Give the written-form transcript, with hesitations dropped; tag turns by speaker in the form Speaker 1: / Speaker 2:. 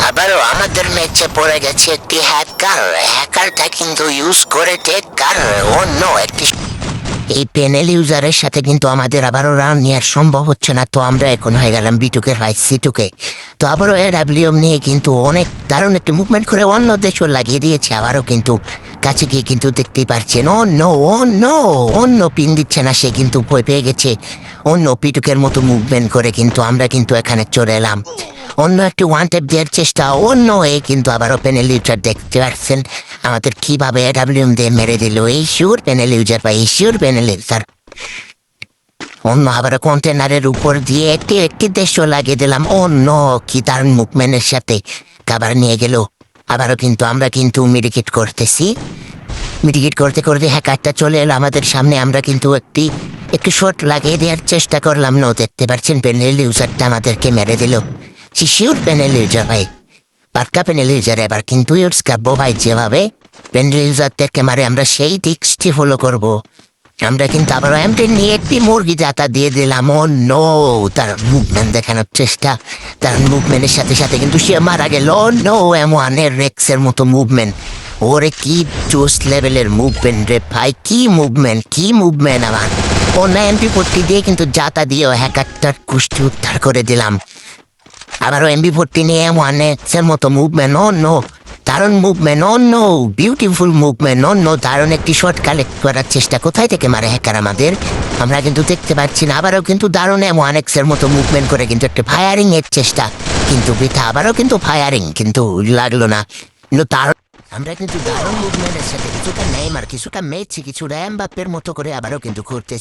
Speaker 1: আবারও আমাদের ম্যাচে পড়ে গেছে একটি হ্যাকারটা কিন্তু ইউজ করে টেকার অন্য একটি এই প্যানেল ইউজারের সাথে কিন্তু আমাদের আবারও রাউন্ড নেওয়ার সম্ভব হচ্ছে না। তো আমরা এখন হয়ে গেলাম বিটুকে ভাই সিটুকে। তো আবারও এডাব্লিউএম নিয়ে কিন্তু অনেক দারুণ একটি মুভমেন্ট করে অন্য দেশও লাগিয়ে দিয়েছে। আবারও কিন্তু কাছে গিয়ে কিন্তু দেখতেই পারছেন অন্য পিন দিচ্ছে না, সে কিন্তু ভয় পেয়ে গেছে। অন্য পিটুকের মতো মুভমেন্ট করে কিন্তু আমরা কিন্তু এখানে চলে এলাম। অন্য একটি ওয়ান ট্যাপ দেওয়ার চেষ্টা অন্য হয়ে কিন্তু আবারও প্যানেল ইউজার দেখতে পাচ্ছেন আমাদের কিভাবে এডাব্লিউএম দিয়ে মেরে দিল। এই শিওর প্যানেল ইউজার বা এই শিওর প্যানেল ইউজার অন্য আবারও কন্টেনারের উপর দিয়ে একটি দেশও লাগিয়ে দিলাম। অন্য কি তার মুভমেন্টের সাথে খাবার নিয়ে গেল। আবারও কিন্তু আমরা কিন্তু মেডিকেট করতে করতে হ্যাকারটা চলে এলো আমাদের সামনে। আমরা কিন্তু একটি শট লাগিয়ে দেওয়ার চেষ্টা করলাম। দেখতে পাচ্ছেন প্যানেল ইউজারটা আমাদেরকে মেরে দিল। শিওর প্যানেল ইউজার ভাই, পাক্কা প্যানেল ইউজার। এবার কিন্তু ইউজ করবো ভাই, যেভাবে প্যানেল ইউজারদেরকে মারে আমরা সেই টিক্সটি ফলো করব। আমরা কিন্তু আবার এমটি নিয়ে একটি মুরগি জাতা দিয়ে দিলাম। তার মুভমেন্ট দেখানোর চেষ্টা, তার মুভমেন্টের সাথে সাথে কিন্তু সে মারা গেল। M1-এর রেক্সের মতো মুভমেন্ট। ওরে কি জোস লেভেলের মুভমেন্ট রে ভাই, কি মুভমেন্ট আমার। অন্য MP40 দিয়ে কিন্তু জাতা দিয়েও হ্যাকারটার কুষ্টি উদ্ধার করে দিলাম। আবারও MP40 নিয়ে M1-এর মতো মুভমেন্ট। দারুণ মুভমেন্ট, বিউটিফুল মুভমেন্ট, দারুণ একটি শট কালেক্ট করার চেষ্টা। কোথায় থেকে মারে হ্যাকার আমাদের আমরা কিন্তু দেখতে পাচ্ছি না। আবারও কিন্তু দারুণ M1X-এর মতো মুভমেন্ট করে কিন্তু একটা ফায়ারিং এর চেষ্টা, কিন্তু বৃথা। আবারও কিন্তু ফায়ারিং কিন্তু লাগলো না। কিন্তু আমরা কিন্তু দারুণ মুভমেন্টের সাথে কিছুটা নেইমার, কিছুটা মেসি, কিছুটা এমবাপ্পের মতো করে আবারও কিন্তু করতে